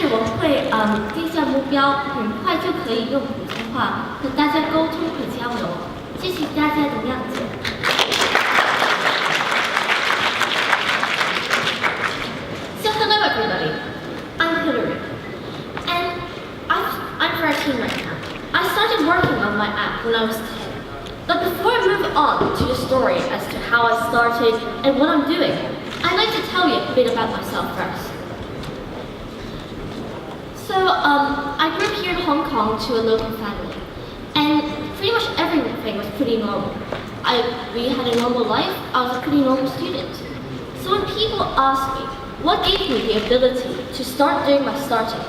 是我会定下目标，很快就可以用普通话和大家沟通和交流。谢谢大家的谅解。So hello everybody, I'm Hillary, and I'm 13 right now. I started working on my app when I was 10. But before I move on to the story as to how I started and what I'm doing, I'd like to tell you a bit about myself first. So, I grew up here in Hong Kong to a local family, and pretty much everything was pretty normal. We had a normal life. I was a pretty normal student. So when people ask me what gave me the ability to start doing my startup,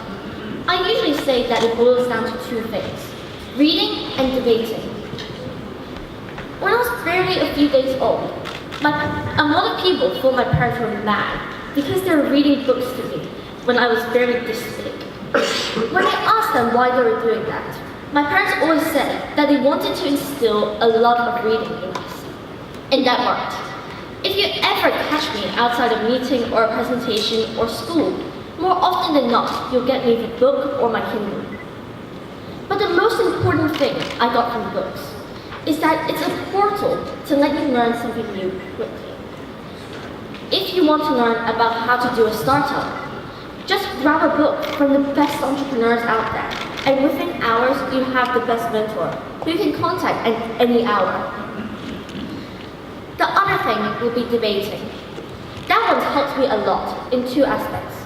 I usually say that it boils down to two things: reading and debating. When I was barely a few days old, a lot of people thought my parents were mad because they were reading books to me when I was barely this big. When I asked them why they were doing that, my parents always said that they wanted to instill a love of reading in us. And that worked. If you ever catch me outside a meeting or a presentation or school, more often than not, you'll get me the book or my Kindle. But the most important thing I got from books is that it's a portal to let you learn something new quickly. If you want to learn about how to do a startup, just grab a book from the best entrepreneurs out there, and within hours you have the best mentor who you can contact at any hour. The other thing would be debating. That one's helped me a lot in two aspects.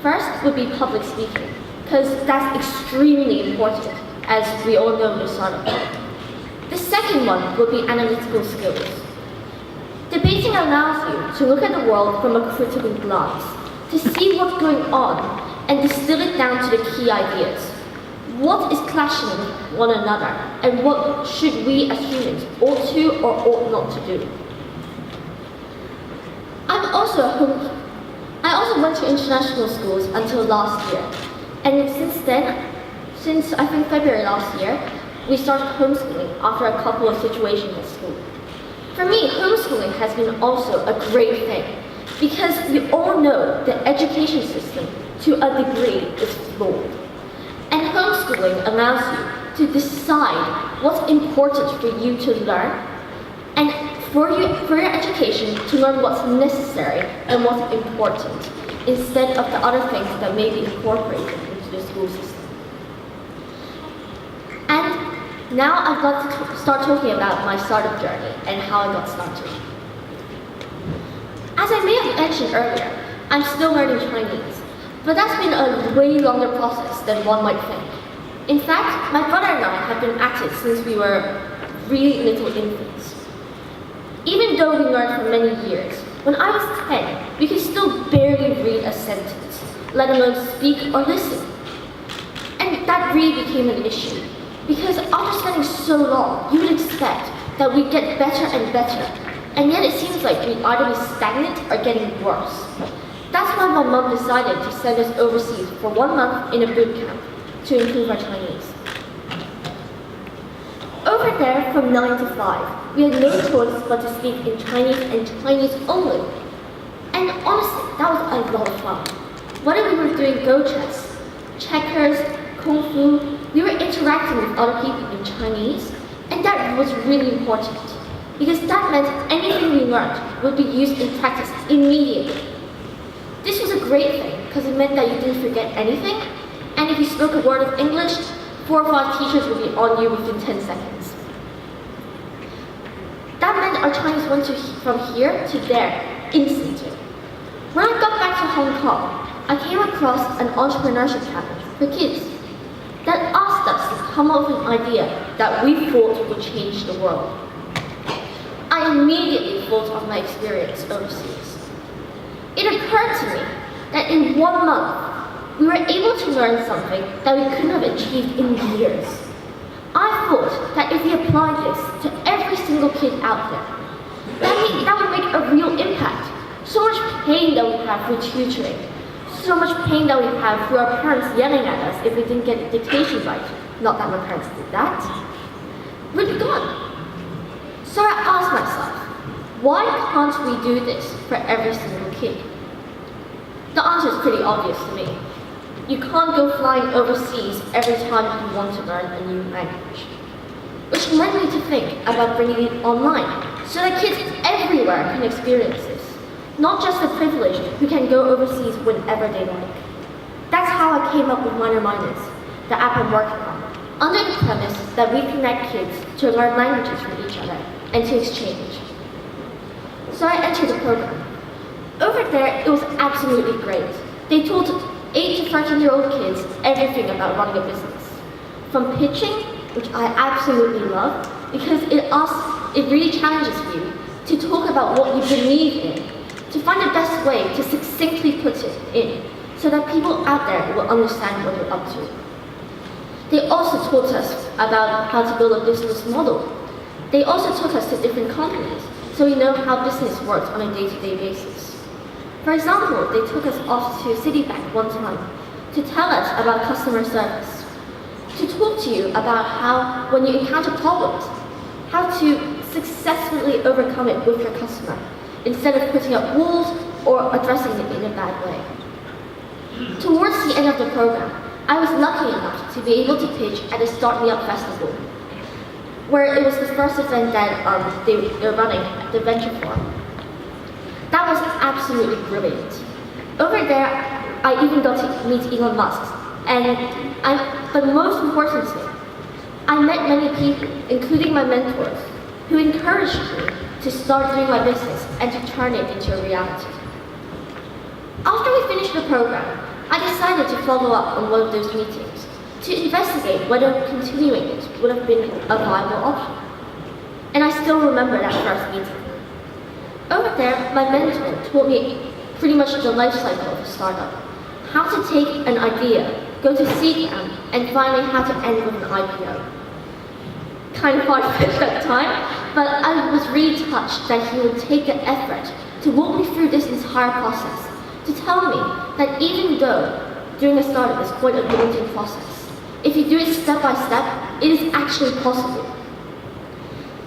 First would be public speaking, because that's extremely important, as we all know in the startup world. The second one would be analytical skills. Debating allows you to look at the world from a critical glance, to see what's going on and distill it down to the key ideas. What is clashing with one another, and what should we as humans ought to or ought not to do? I also went to international schools until last year, and since then, since I think February last year, we started homeschooling after a couple of situations at school. For me, homeschooling has been also a great thing, because we all know the education system, to a degree, is flawed. And homeschooling allows you to decide what's important for you to learn, and for your education to learn what's necessary and what's important, instead of the other things that may be incorporated into the school system. And now I'd like to start talking about my startup journey and how I got started. As I may have mentioned earlier, I'm still learning Chinese, but that's been a way longer process than one might think. In fact, my brother and I have been at it since we were really little infants. Even though we learned for many years, when I was 10, we could still barely read a sentence, let alone speak or listen. And that really became an issue, because after spending so long, you would expect that we'd get better and better, and yet it seems like we'd either be stagnant or getting worse. That's why my mom decided to send us overseas for 1 month in a boot camp to improve our Chinese. Over there, from 9 to 5, we had no choice but to speak in Chinese and Chinese only. And honestly, that was a lot of fun. Whether we were doing Go chess, checkers, Kung Fu, we were interacting with other people in Chinese, and that was really important, because that meant anything we learned would be used in practice immediately. This was a great thing, because it meant that you didn't forget anything, and if you spoke a word of English, 4 or 5 teachers would be on you within 10 seconds. That meant our Chinese went from here to there, instantly. When I got back to Hong Kong, I came across an entrepreneurship challenge for kids that asked us to come up with an idea that we thought would change the world. I immediately thought of my experience overseas. It occurred to me that in 1 month, we were able to learn something that we couldn't have achieved in years. I thought that if we applied this to every single kid out there, that would make a real impact. So much pain that we have through tutoring, so much pain that we have through our parents yelling at us if we didn't get the dictation right. Not that my parents did that. Would be gone. So I asked myself, why can't we do this for every single kid? The answer is pretty obvious to me. You can't go flying overseas every time you want to learn a new language. Which led me to think about bringing it online, so that kids everywhere can experience this, not just the privileged who can go overseas whenever they like. That's how I came up with MinorMynas, the app I'm working on, under the premise that we connect kids to learn languages from each other and to exchange. So I entered the program. Over there, it was absolutely great. They taught 8 to 13-year-old kids everything about running a business. From pitching, which I absolutely love, because it really challenges you to talk about what you believe in, to find the best way to succinctly put it in, so that people out there will understand what you're up to. They also taught us about how to build a business model. They also took us to different companies, so we know how business works on a day-to-day basis. For example, they took us off to Citibank one time to tell us about customer service, to talk to you about how, when you encounter problems, how to successfully overcome it with your customer, instead of putting up walls or addressing it in a bad way. Towards the end of the program, I was lucky enough to be able to pitch at the Start Me Up Festival, where it was the first event that they were running at the Venture Forum. That was absolutely brilliant. Over there, I even got to meet Elon Musk, but most importantly, I met many people, including my mentors, who encouraged me to start doing my business and to turn it into a reality. After we finished the program, I decided to follow up on one of those meetings to investigate whether continuing it would have been a viable option. And I still remember that first meeting. Over there, my mentor taught me pretty much the life cycle of a startup, how to take an idea, go to seed round, and finally how to end with an IPO. Kind of hard-fetched at the time, but I was really touched that he would take the effort to walk me through this entire process, to tell me that even though doing a startup is quite a daunting process, if you do it step by step, it is actually possible.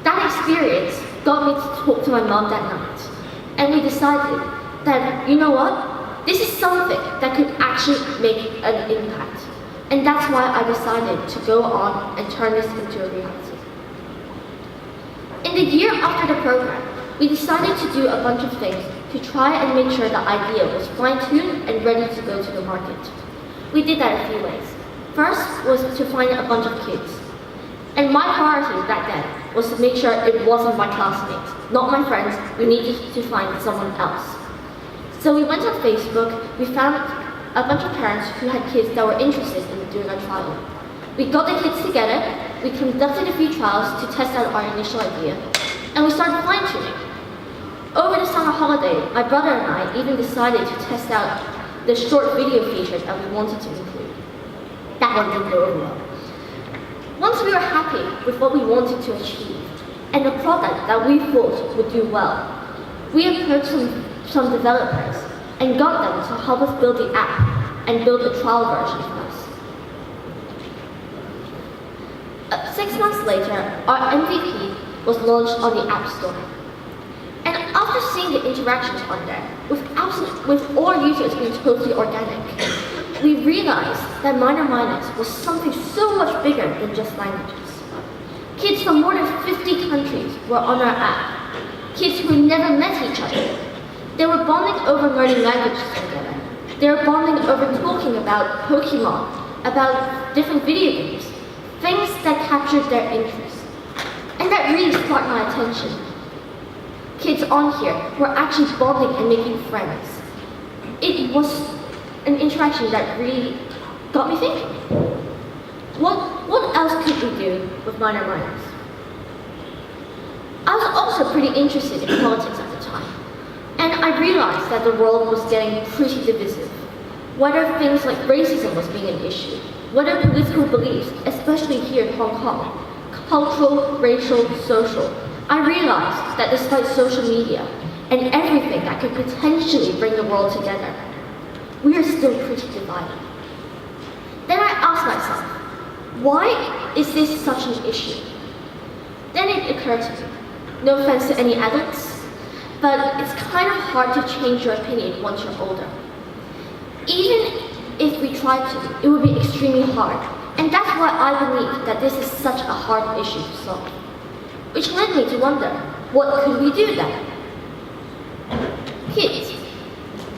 That experience got me to talk to my mom that night, and we decided that, you know what, this is something that could actually make an impact, and that's why I decided to go on and turn this into a reality. In the year after the program, we decided to do a bunch of things to try and make sure the idea was fine-tuned and ready to go to the market. We did that a few ways. First was to find a bunch of kids. And my priority back then was to make sure it wasn't my classmates, not my friends. We needed to find someone else. So we went on Facebook, we found a bunch of parents who had kids that were interested in doing a trial. We got the kids together, we conducted a few trials to test out our initial idea, and we started fine-tuning. Over the summer holiday, my brother and I even decided to test out the short video feature that we wanted to include. That one didn't go over well. Once we were happy with what we wanted to achieve, and the product that we thought would do well, we approached some developers and got them to help us build the app and build a trial version for us. 6 months later, our MVP was launched on the App Store. And after seeing the interactions on there, with all users being totally organic, we realized that MinorMynas was something so much bigger than just languages. Kids from more than 50 countries were on our app. Kids who had never met each other. They were bonding over learning languages together. They were bonding over talking about Pokemon, about different video games, things that captured their interest. And that really sparked my attention. Kids on here were actually bonding and making friends. It was an interaction that really got me thinking. What else could we do with MinorMynas? I was also pretty interested in politics at the time, and I realized that the world was getting pretty divisive. Whether things like racism was being an issue, whether political beliefs, especially here in Hong Kong, cultural, racial, social, I realized that despite social media and everything that could potentially bring the world together, we are still pretty divided. Then I asked myself, why is this such an issue? Then it occurred to me, no offense to any adults, but it's kind of hard to change your opinion once you're older. Even if we tried to, it would be extremely hard. And that's why I believe that this is such a hard issue to solve. Which led me to wonder, what could we do then? Kids,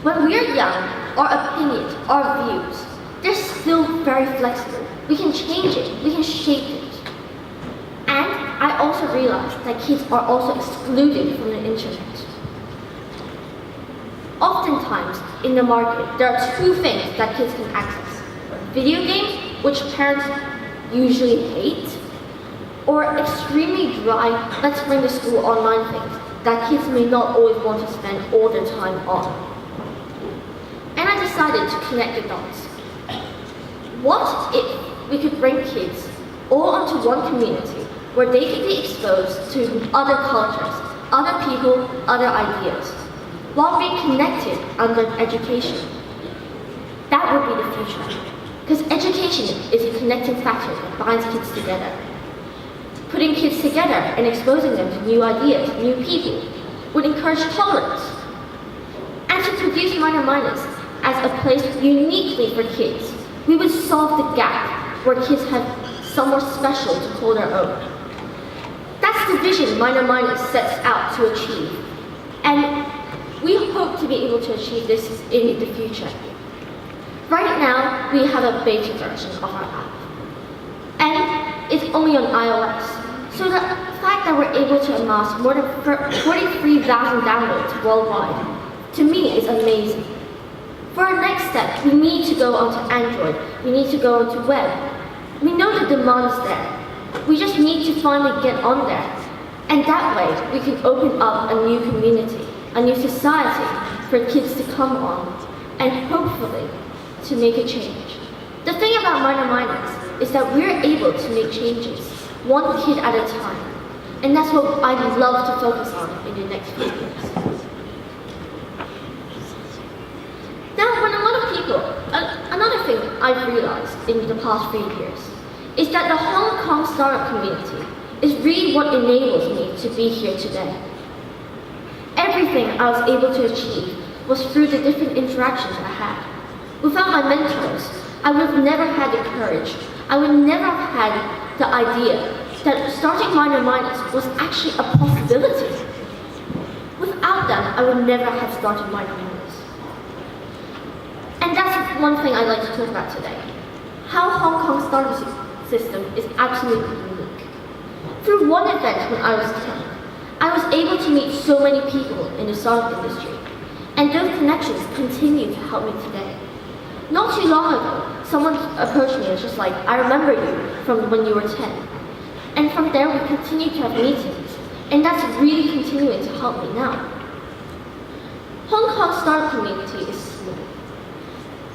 when we are young, our opinions, our views, they're still very flexible. We can change it, we can shape it. And I also realized that kids are also excluded from the internet. Oftentimes, in the market, there are two things that kids can access. Video games, which parents usually hate, or extremely dry, let's bring the school online things that kids may not always want to spend all their time on. And I decided to connect the dots. What if we could bring kids all onto one community where they could be exposed to other cultures, other people, other ideas, while being connected under education? That would be the future. Because education is a connecting factor that binds kids together. Putting kids together and exposing them to new ideas, new people, would encourage tolerance. And to produce MinorMynas as a place uniquely for kids, we would solve the gap where kids have somewhere special to call their own. That's the vision MinorMynas sets out to achieve. And we hope to be able to achieve this in the future. Right now, we have a beta version of our app. And it's only on iOS. So the fact that we're able to amass more than 43,000 downloads worldwide, to me, is amazing. For our next step, we need to go onto Android. We need to go onto web. We know the demand is there. We just need to finally get on there. And that way, we can open up a new community, a new society for kids to come on, and hopefully, to make a change. The thing about MinorMynas is that we're able to make changes, one kid at a time. And that's what I'd love to focus on in the next few years. Now, when a lot of people, another thing I've realized in the past few years is that the Hong Kong startup community is really what enables me to be here today. Everything I was able to achieve was through the different interactions I had. Without my mentors, I would have never had the courage, I would never have had the idea that starting MinorMynas was actually a possibility. Without them, I would never have started MinorMynas. And that's one thing I'd like to talk about today. How Hong Kong's startup system is absolutely unique. Through one event when I was 10, I was able to meet so many people in the startup industry, and those connections continue to help me today. Not too long ago, someone approached me and was just like, I remember you from when you were 10. And from there, we continue to have meetings, and that's really continuing to help me now. Hong Kong's startup community is small,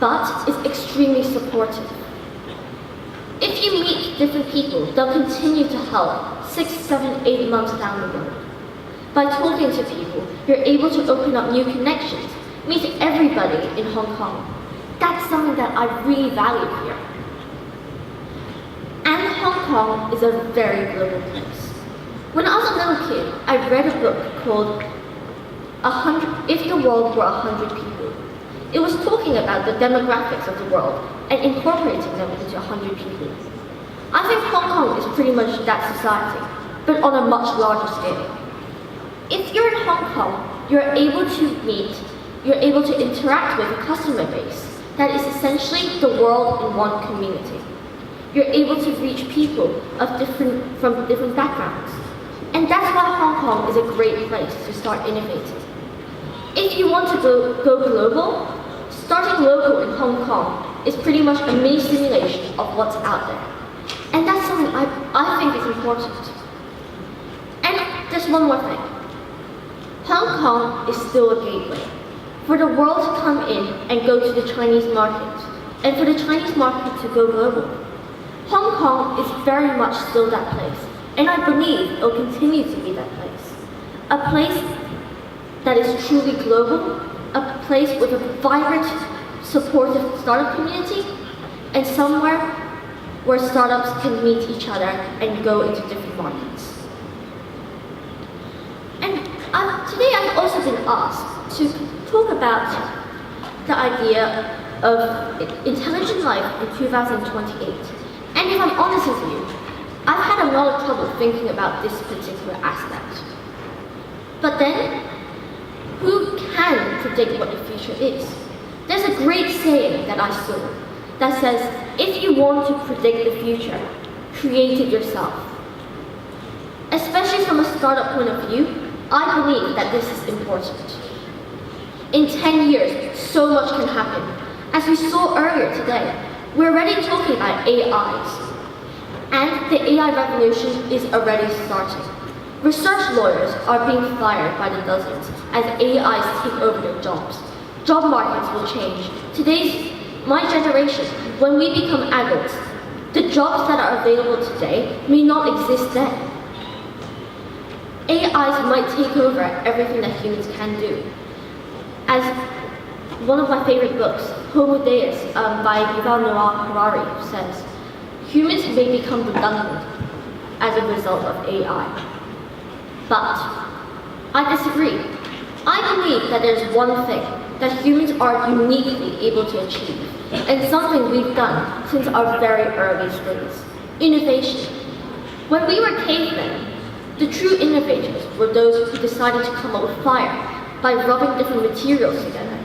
but it's extremely supportive. If you meet different people, they'll continue to help 6, 7, 8 months down the road. By talking to people, you're able to open up new connections, meet everybody in Hong Kong. That's something that I really value here. And Hong Kong is a very global place. When I was a little kid, I read a book called If the World Were 100 People. It was talking about the demographics of the world and incorporating them into 100 people. I think Hong Kong is pretty much that society, but on a much larger scale. If you're in Hong Kong, you're able to meet, you're able to interact with a customer base that is essentially the world in one community. You're able to reach people from different backgrounds. And that's why Hong Kong is a great place to start innovating. If you want to go global, starting local in Hong Kong is pretty much a mini simulation of what's out there. And that's something I think is important. And there's one more thing. Hong Kong is still a gateway for the world to come in and go to the Chinese market, and for the Chinese market to go global. Hong Kong is very much still that place, and I believe it will continue to be that place. A place that is truly global, a place with a vibrant, supportive startup community, and somewhere where startups can meet each other and go into different markets. And today I've also been asked to talk about the idea of intelligent life in 2028. And if I'm honest with you, I've had a lot of trouble thinking about this particular aspect. But then, who can predict what the future is? There's a great saying that I saw that says, if you want to predict the future, create it yourself. Especially from a startup point of view, I believe that this is important. In 10 years, so much can happen. As we saw earlier today, we're already talking about AIs. And the AI revolution is already starting. Research lawyers are being fired by the dozens as AIs take over their jobs. Job markets will change. My generation, when we become adults, the jobs that are available today may not exist then. AIs might take over everything that humans can do. As one of my favorite books, Homo Deus, by Yuval Noah Harari says, humans may become redundant as a result of AI. But I disagree. I believe that there's one thing that humans are uniquely able to achieve, and something we've done since our very earliest days: innovation. When we were cavemen, the true innovators were those who decided to come up with fire by rubbing different materials together.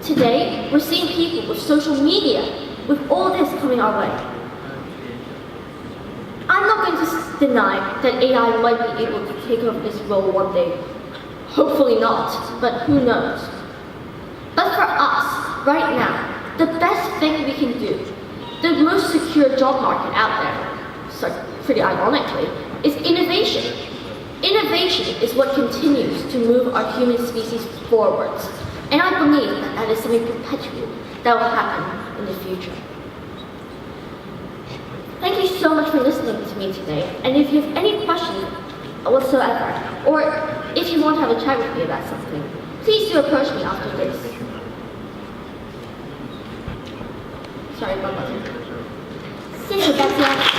Today, we're seeing people with social media, with all this coming our way. I'm not going to deny that AI might be able to take over this role one day. Hopefully not, but who knows? But for us, right now, the best thing we can do, the most secure job market out there, so pretty ironically, is innovation. Innovation is what continues to move our human species forwards. And I believe that that is something perpetual that will happen in the future. Thank you so much for listening to me today. And if you have any questions whatsoever, or if you want to have a chat with me about something, please do approach me after this. Sorry about that. 谢谢大家。